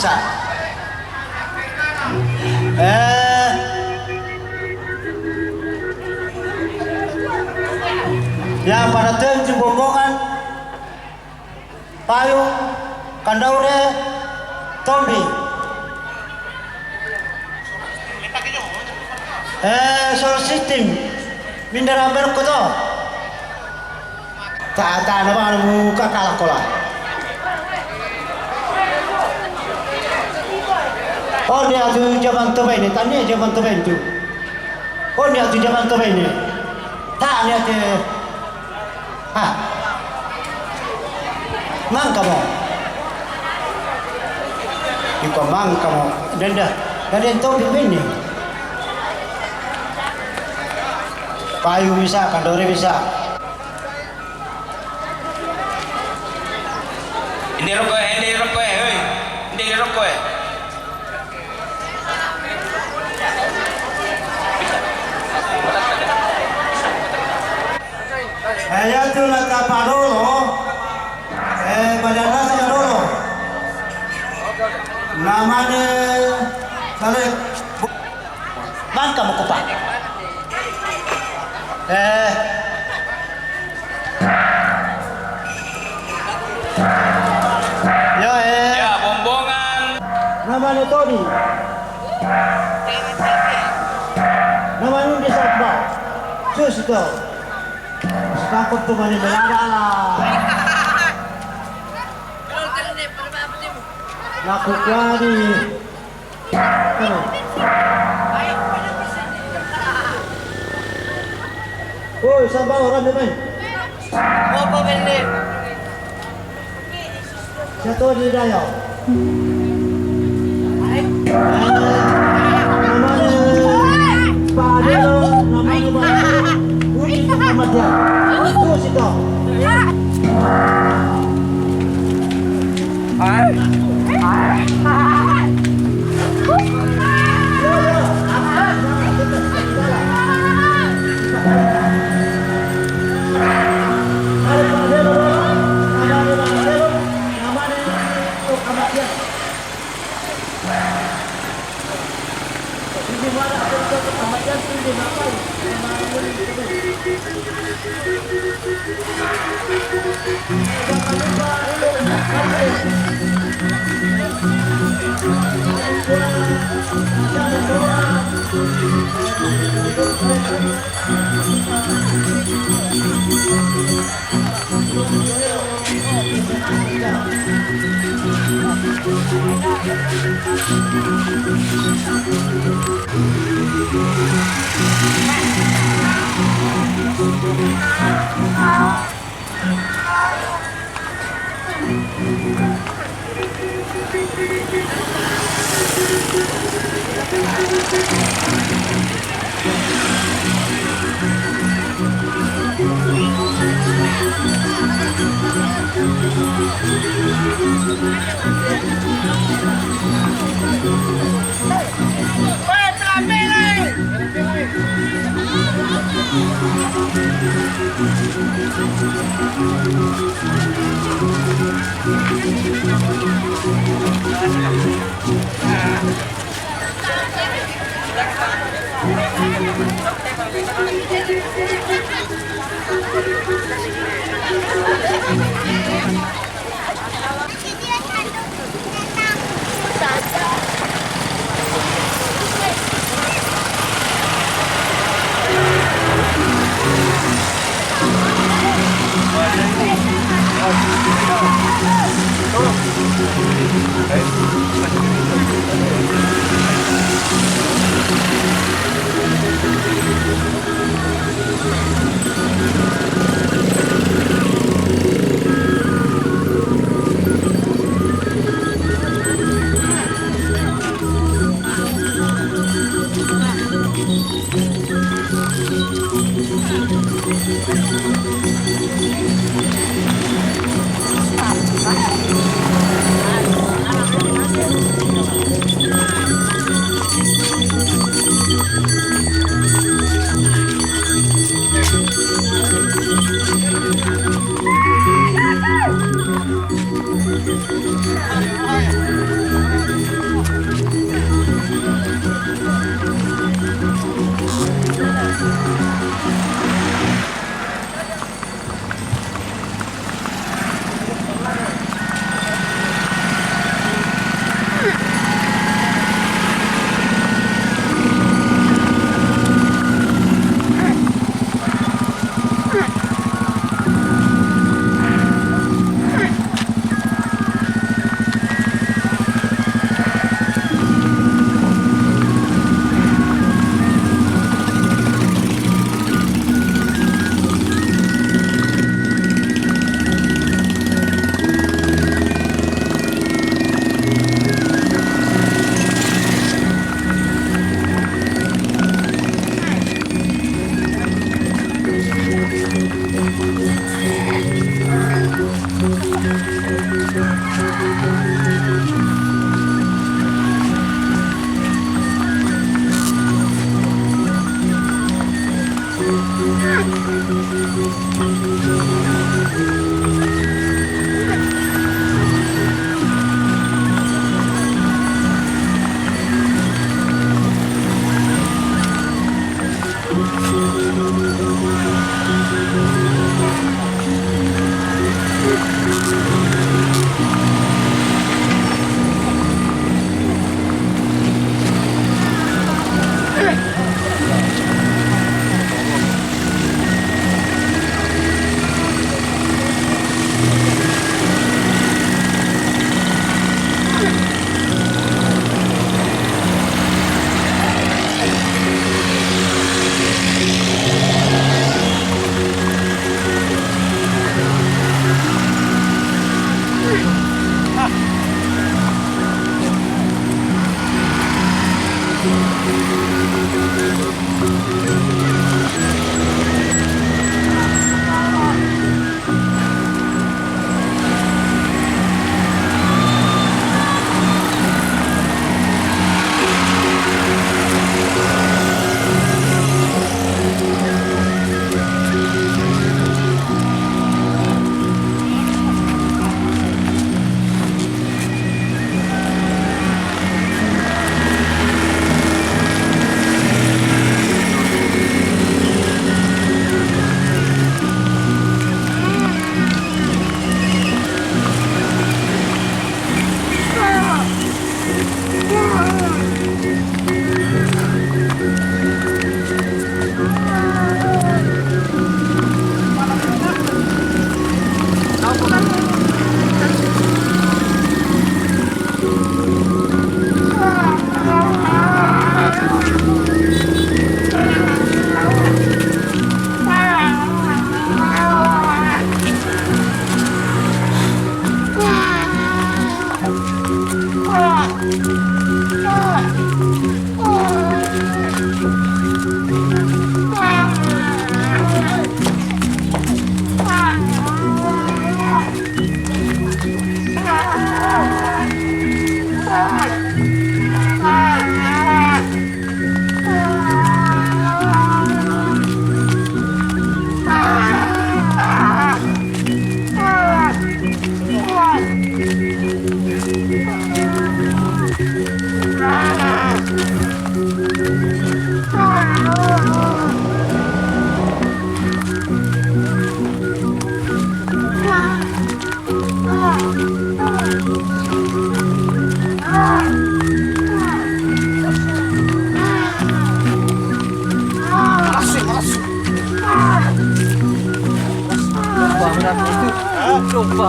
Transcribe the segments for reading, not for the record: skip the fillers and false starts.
bisa. Yang pada tentu bombongan payung kandaure tombi soal sistem mindara berkoto tak nama muka kalah kolah. Oh dia tu zaman tua ini, tanya zaman tua itu. Oh dia tu zaman tua ini, tak dia tu. Mang kamu, ikut mang kamu, dan dah yang tahu ini. Payu bisa, kandori bisa. Ini rokok, hei, ini rokok. Saya tu nak apa dulu? Badan saya dulu. Namanya Saleh. Mang kamu kupat. Ya bombongan. Namanya Tony. Namanya di Sabah. Sus itu. Takut tuh mana berada. Laku kali. Oi, sabar orang ni. Apa benda? Satu di dalam. Namanya Padelo, namanya Padelo. Uni nama dia. Tu situ. Lupa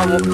mo.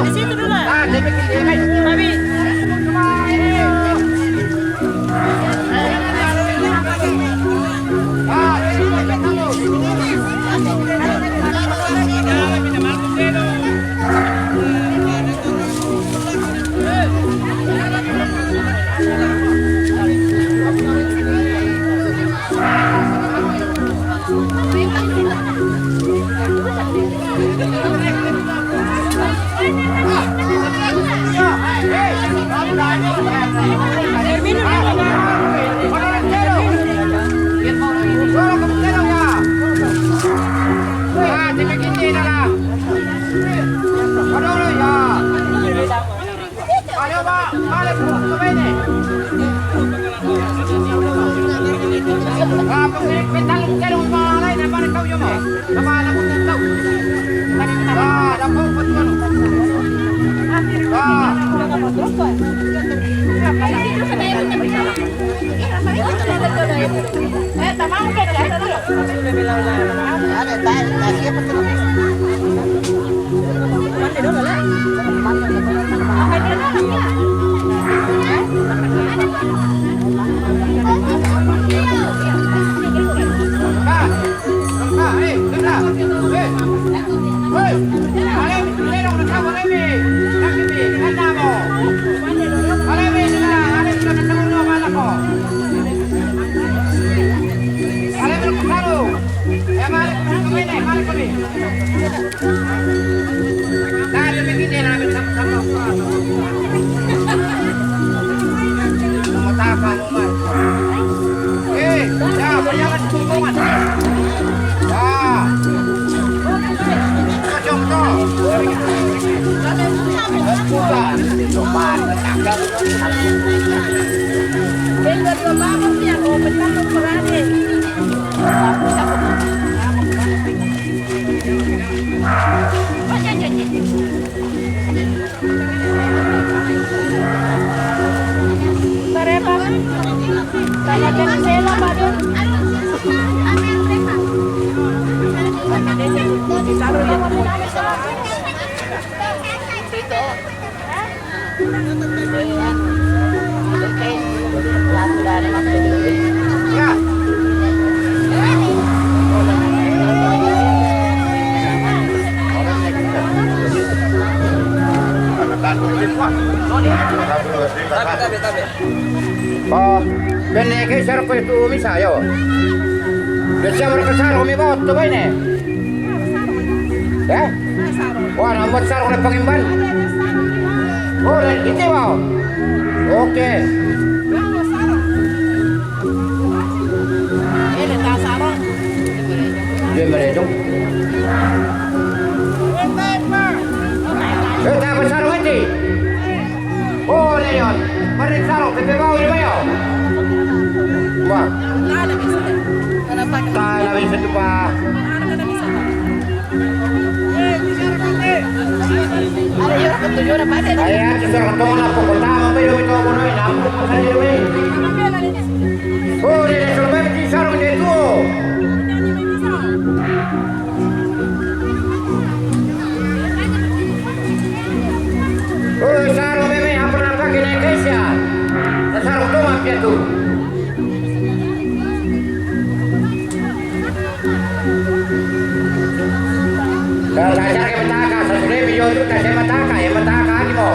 Di situ dulu. Vengo a tomar, vamos a Oh, bene che sarà questo misaio. Diciamo che sarà come botto bene. Wah, nomor sarung oleh pengimban. Oh, itu mau. Oke. Ini tak sarung. Dia meredong. Kita bersarung ini. Oh, Leon. Mari sarung, kita mau ini mau. Wah. Tak ada bisa tu pak. Ada yuk ketujuh apa sih? Ayah, sudah ketemu lah pokoknya. Mampu itu kita mau naik, nampu saja ini. Oh, dia sudah mesti sarung dia tu. Oh, sarung meme apa nak pakai naik Asia? Sarung tu macam tu. Kalau ajar ke mataka, sesudah video tu kasih mataka, ya mataka ni mo.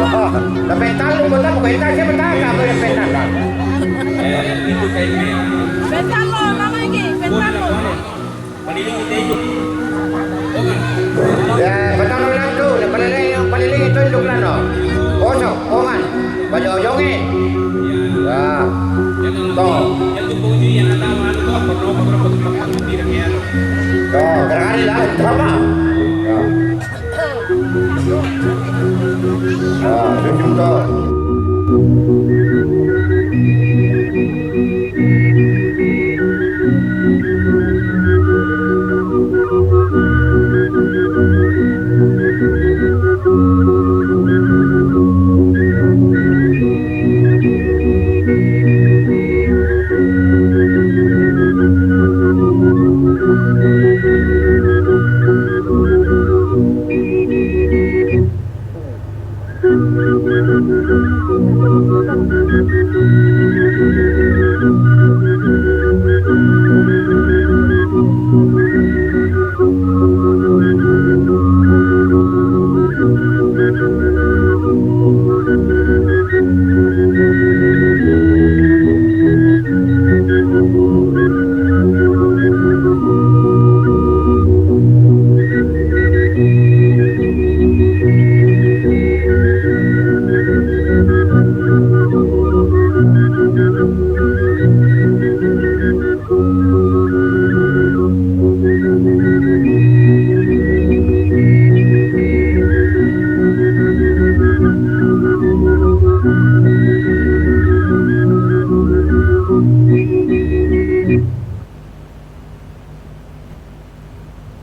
Oh, tapi tahu betul bukan kasih mataka, boleh petaka. Itu kayak gini. Bentar lo, nama ini, bentar lo. Paniling kita itu. Ya, betul lang tu, paliling itu induk lang no. Kosong, oman, baju ojongin. Ya, to. Yang tu bunyi yang tahu anu tu apa tidak ya. To, kerana lah, sama. Ya. Ya, itu